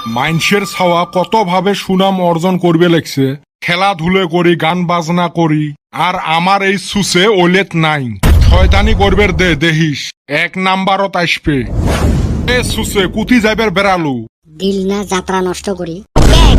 মানুষের ছাওয়া কত ভাবে সুনাম অর্জন করবে লেগছে, খেলাধুলে করি, গান বাজনা করি, আর আমার এই সুসে ওলেত নাই। শয়তানি করবের দে দেহিস, 1 নাম্বারত আসবে। এ সুসে কুতি যাইবের বেড়ালু, দিল না যাত্রা নষ্ট করি।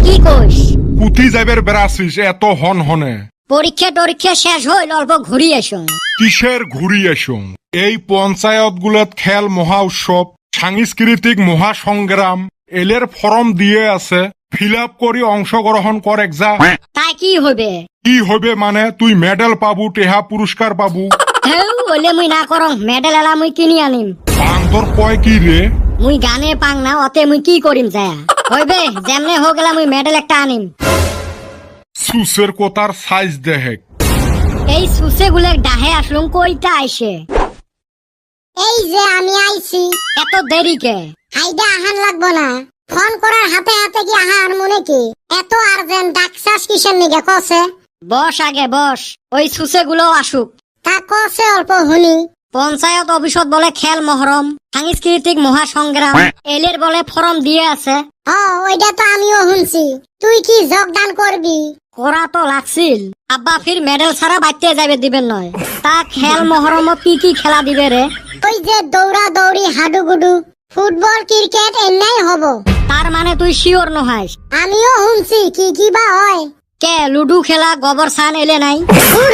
কি কইস? কুতি যাইবের বেড়াছিস এত হন হনে? পরীক্ষা শেষ হইল, অল্প ঘুরি এসো। কিসের ঘুরি এসো? এই পঞ্চায়েত গুলোত খেল মহা উৎসব, সাংস্কৃতিক মহাসংগ্রাম এলের ফরম দিয়ে আছে, ফিল আপ করি অংশগ্রহণ করে যা। তাই কি হবে? কি হবে মানে তুই মেডেল পাবু, টেহা পুরস্কার পাবু। ওলে মুই না করং, মেডেল এলা মুই কিনি আনিম। বান্দর কয় কি রে? মুই গানে পাং না, অতে মুই কি করিম যায় হইবে, যেমনে হোক গেলা মুই মেডেল একটা আনিম। সুসের কোতার সাইজ দেহেক। এই সুসে গুলে ডাহে আসলুম, কইটা আইছে? এই যে আমি আইছি। এত দেরি কে? আইডা আহান লাগবো না, ফোন করার হাতে হাতে কি আহার মনে কি? এত আর্জেন্ট ডাকছাস কিসের নিগে কছে? বস আগে বস, ওই সুসে গুলো আসুক। তা কছে অল্প শুনি। পঞ্চায়েত অফিসত বলে খেল মহরম, সাংস্কৃতিক মহাসংগ্রাম এলের বলে ফরম দিয়ে আছে। ওইটা তো আমিও শুনছি। তুই কি যোগদান করবি? করা তো লাগছিল, আব্বা ফির মেডেল ছাড়া বাইতে যাবে দিবেন নয়। তা খেল মহরমত কি কি খেলা দিবে রে? ওই যে দৌড়া দৌড়ি, হাডুগুডু, ফুটবল, ক্রিকেট এন্নাই হব। তার মানে তুই শিওর নহাইস? আমিও শুনছি কি কি বা হয়। কে লুডু খেলা, গোবর সান এলে নাই?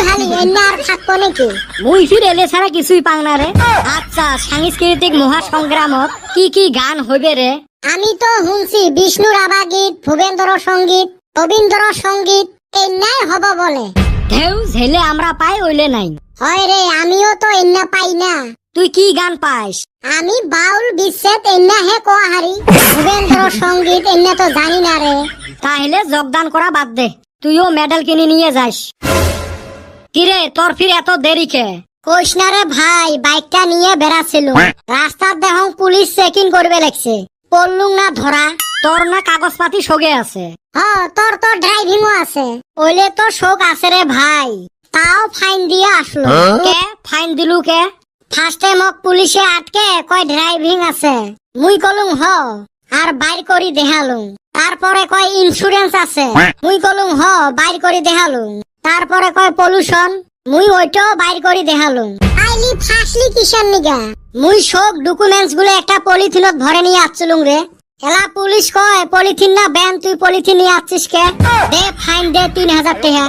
হালি এন্না আর থাকবো নাকি? মুই ফির এলে ছাড়া কিছুই পাং না রে। আচ্ছা, সাংস্কৃতিক মহাসংগ্রামত কি কি গান হইবে রে? আমি তো শুনছি বিষ্ণু রাভা গীত, ভূপেন্দ্র সঙ্গীত, রবীন্দ্র সঙ্গীত এন্নাই হব বলে। ঢেউ ঝেলে আমরা পাই, ওইলে নাই। হয় রে, আমিও তো এন্না পাই না। তুই কি গান পাইস? আমি বাউল বিচ্ছেদ এন্না হে কোয়াহারি, ভূপেন্দ্র সঙ্গীত এন্না তো জানি না রে। তাহলে যোগদান করা বাদ দে, তুইও মেডেল কিনে নিয়ে যাস। কিরে তোর ফির এত দেরি কে? কইস না রে ভাই, বাইকটা নিয়ে বেড়াছিল, রাস্তার দেখং পুলিশ চেকিং করবে লাগছে, পড়লুম না ধরা। তোর না কাগজপাতি সগে আছে? তোর তো ড্রাইভিংও আছে। ওইলে তো শোক আছে রে ভাই, তাও ফাইন দিয়ে আসলো। কে ফাইন দিলু কে? ফার্স্টে মোক পুলিশে আটকে কয় ড্রাইভিং আছে, মুই কলুম আর বাইর করি দেখালুম। তারপরে কয় ইন্স্যুরেন্স আছে, মুই কলুম বাইর করি দেখালুম। তারপরে কয় পলিউশন, মুই ওইটাও বাইর করি দেখালুম। আইলি ফাঁসলি কিসের নিগা? মুই সব ডকুমেন্টস গুলো একটা পলিথিনত ভরে নিয়ে আসছিলুম রে। এলা পুলিশ কয় পলিথিন না ব্যান, তুই পলিথিন নিয়ে আসছিস কে? দে ফাইন দে 3000 টাকা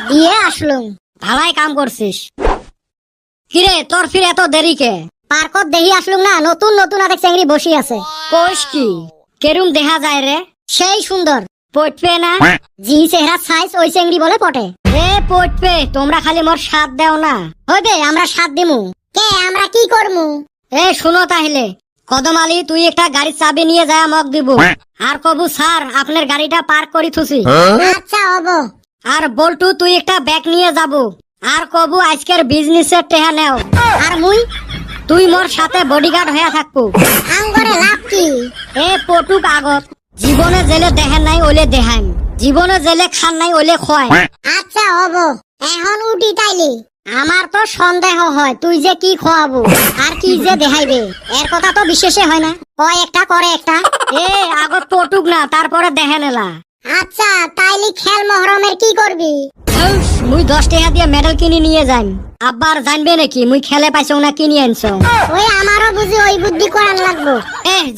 দিয়ে আসলুম। ভালাই কাম করছিস। কিরে তোর ফির এত দেরি কে? পার্কত দেখি আসলুম না, নতুন নতুন আরেক চেংড়ি বসি আছে। কোষ কি কেরুম দেখা যায় রে? সেই সুন্দর, পটবে না? জি চেহারা সাইজ ওই চেংড়ি বলে পটে। রে পটবে, তোমরা খালি মোর সাথ দেও না। হইবে আমরা সাথ দিমু। কে আমরা কি করমু? এ শুনো তাহলে, কদম আলী তুই একটা গাড়ির চাবি নিয়ে যায় মগ দিব, আর কবু স্যার আপনার গাড়িটা পার্ক করি থুসি। আচ্ছা হব। আর বল্টু তুই একটা ব্যাগ নিয়ে যাবো, আর কবু আজকের বিজনেসের টেহা নেও। আর মুই? তুই মোর সাথে বডিগার্ড হয়ে থাকবো। আঙ্গরে লাভ কি? এ পটুক আগত, জীবনে জেলে দেখেন নাই ওলে দেখাইম, জীবনে জেলে খান নাই ওলে খোয়াই। আচ্ছা হব, এখন উঠি তাইলে। আমার তো সন্দেহ হয় তুই যে কি খোয়াবো আর কি যে দেখাইবে, এর কথা তো বিশেষে হয় না। কয় একটা করে একটা। এ আগত পটুক না, তারপরে দেখেন এলা। আচ্ছা তাইলে খেল মহরমের কি করবি? মুই 10 টাকা দিয়ে মেডেল কিনে নিয়ে যাইম। আব্বার জানবে নাকি মুই খেলে পাইছো না কিনে আনছো? ওই আমারও বুঝি ওই বুদ্ধি করান লাগবো।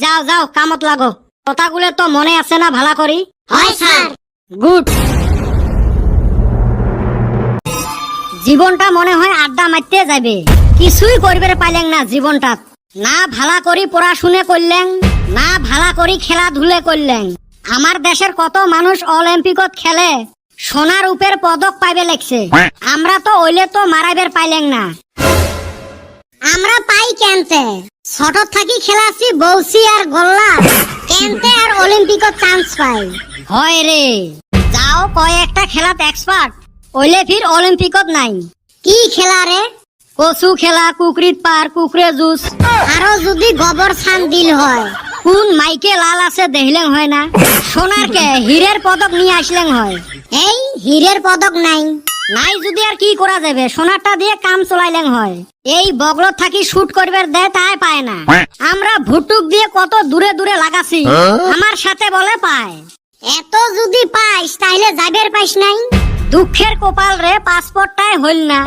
যাও যাও কামত লাগো। কথাগুলো তো মনে আছে না ভালা করি? হয় স্যার। গুড। জীবনটা মনে হয় আড্ডা মারতে যাবে, কিছুই করবে পাইলেন না জীবনটা। না ভালা করি পড়াশুনে করলেন, না ভালা করি খেলাধুলে করলেন। আমার দেশের কত মানুষ অলিম্পিকত খেলে, সোনার উপের পদক পাইবে লাগছে, আমরা তো ওইলে তো মারাইবার পাইলেন না। আমরা পাই কেনতে? ছোট থাকি খেলাছি বৌসি আর গোল্লা, কেনতে আর অলিম্পিকত চান্স পাই? হয় রে, যাও কয়েকটা খেলাত এক্সপার্ট, ওইলে ফির অলিম্পিকত নাই। কি খেলা রে? কচু খেলা, কুকরিত পার, কুকরে জুস। আরো যদি গোবর ছান দিল হয়। কোন মাইকে লাল আছে দেখলেন হয় না? সোনার কে হীরের পদক নিয়ে আসলেন হয়। এই হীরের পদক নাই, নাই যদি আর কি করা যাবে, সোনারটা দিয়ে কাম চলাইলেন হয়। এই বগলত থাকি শুট করবার দেয় তাই পায় না। আমরা ভুটুক দিয়ে কত দূরে দূরে লাগাছি, আমার সাথে বলে পায়। এত যদি পাইস তাহলে যাবের পাইস নাই। দুঃখের কপাল রে, পাসপোর্টটাই হইল না।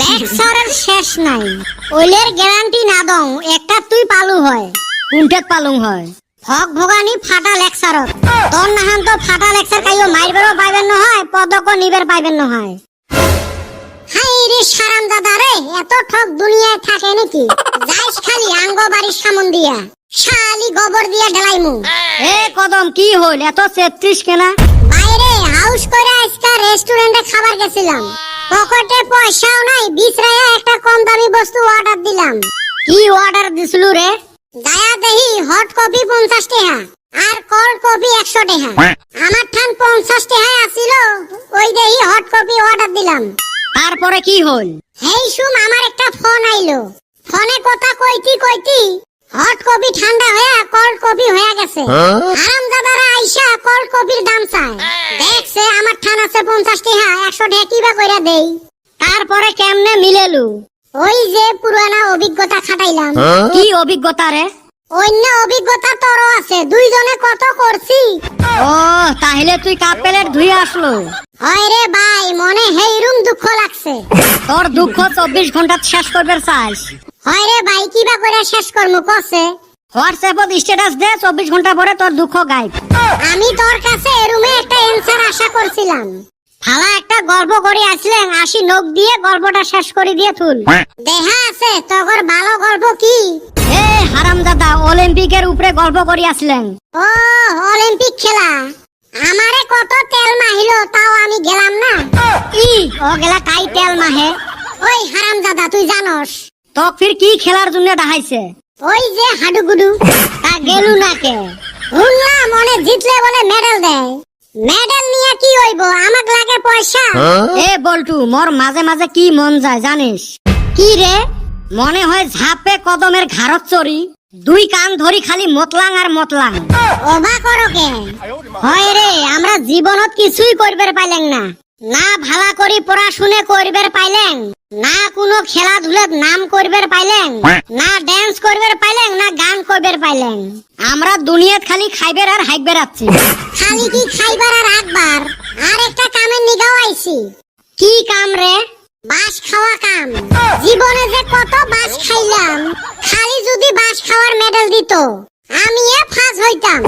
লেকচারের শেষ নাই। ওইলের গ্যারান্টি না দং একটা তুই পালু হয়। কোনটাত পালুং হয়? ভগ ভগানি ফাটা লেকচারত তোর নাহান তো ফাটা লেকচার কাইও মাইরবেরও পাইবেন নহয়, পদক নিবের পাইবেন নহয়। হাই রে সারাম দাদা রে, এত ঠক দুনিয়ায় থাকে নাকি? যাইস খালি আঙ্গ বাড়ির সামন দিয়া, শালি গোবর দিয়া ঢেলাইমু। এ কদম কি হইল, এত 33 কেনা? বাইরে হাউস করে আজকা রেস্টুরেন্টে খাবার গেছিলাম, পকেটে পয়সাও নাই, বিছরাইয়া একটা কম দামি বস্তু অর্ডার দিলাম। কি অর্ডার দিছিল রে? দায়া দেহি হট কপি 50 টাকা আর কোল্ড কপি 100 টাকা। আমার ঠান 50 টাকা আসিল, ওই দেহি হট কপি অর্ডার দিলাম। তারপরে কি হইল? হেই শুম আমার একটা ফোন আইলো, ফোনে কথা কইতি হট কপি ঠান্ডা হয়ে কোল্ড কপি হয়ে গেছে। হারামজাদারা আইসা কোল্ড কপির দাম চায়, দেখছে আমার ঠান আছে 50 টাকা, 100 টাকা কিবা কইরা দেই। তারপরে কেমনে মিলেলু? ওই যে পুরানা অভিজ্ঞতা খাটাইলাম। কি অভিজ্ঞতা রে? অন্য অভিজ্ঞতা তোরও আছে, দুইজনে কত করছি। ও তাহলে তুই কাপ প্লেট ধুয়ে আসলো? হয় রে ভাই, মনে হেইরুম দুঃখ লাগছে। তোর দুঃখ 24 ঘন্টা শেষ করবে চাস? হয় রে ভাই, কিবা করে শেষ করমু কছে? হোয়াটসঅ্যাপত স্ট্যাটাস দে, 24 ঘন্টা পরে তোর দুঃখ গায়েব। আমি তোর কাছে এরুমে একটা অ্যানসার আশা করছিলাম। ফালা একটা গল্প করে আসলেন, 80 নখ দিয়ে গল্পটা শেষ করে দিয়ে তুল। দেখা আছে তোর ভালো গল্প কি? এ হারামজাদা, অলিম্পিকের উপরে গল্প করে আসলেন। ও অলিম্পিক খেলা, আমারে কত তেল মাহিলো তাও আমি গেলাম না। ই ও গেলা কাই তেল মাহে? ওই হারামজাদা তুই জানস তো ফির কি খেলার জন্য দেখাইছে? ওই যে হাডুগুডু। তা গেলু না কে? শুনলাম মনে জিতলে বলে মেডেল দেয়। মেডেল নিয়ে কি হইব, আমাক লাগে পয়সা। এ বল্টু, মোর মাঝে মাঝে কি মন যায় জানিস? কি রে? মনে হয় ঝাপে কদমের ঘাড়ত চড়ি, দুই কান ধরি খালি মতলাং আর মতলাং। অবাক করো কে? হয় রে, আমরা জীবনত কিছুই করবার পাইলেন না। না ভালা করি পড়াশুনে করবার পাইলেন, না কোনো খেলাধুলার নাম করবার পাইলেন, না ড্যান্স করবার পাইলেন, না গান করবার পাইলেন। আমরা দুনিয়াত খালি খাইবার আর হাইকবার আছি। খালি কি খাইবার আর রাখবার? আর একটা কামের নিগাও আইছি। কি কাম রে? বাস খাওয়া কাম। জীবনে যে কত বাস খাইলাম, খালি যদি বাস খাওয়ার মেডেল দিত আমি ফার্স্ট হইতাম।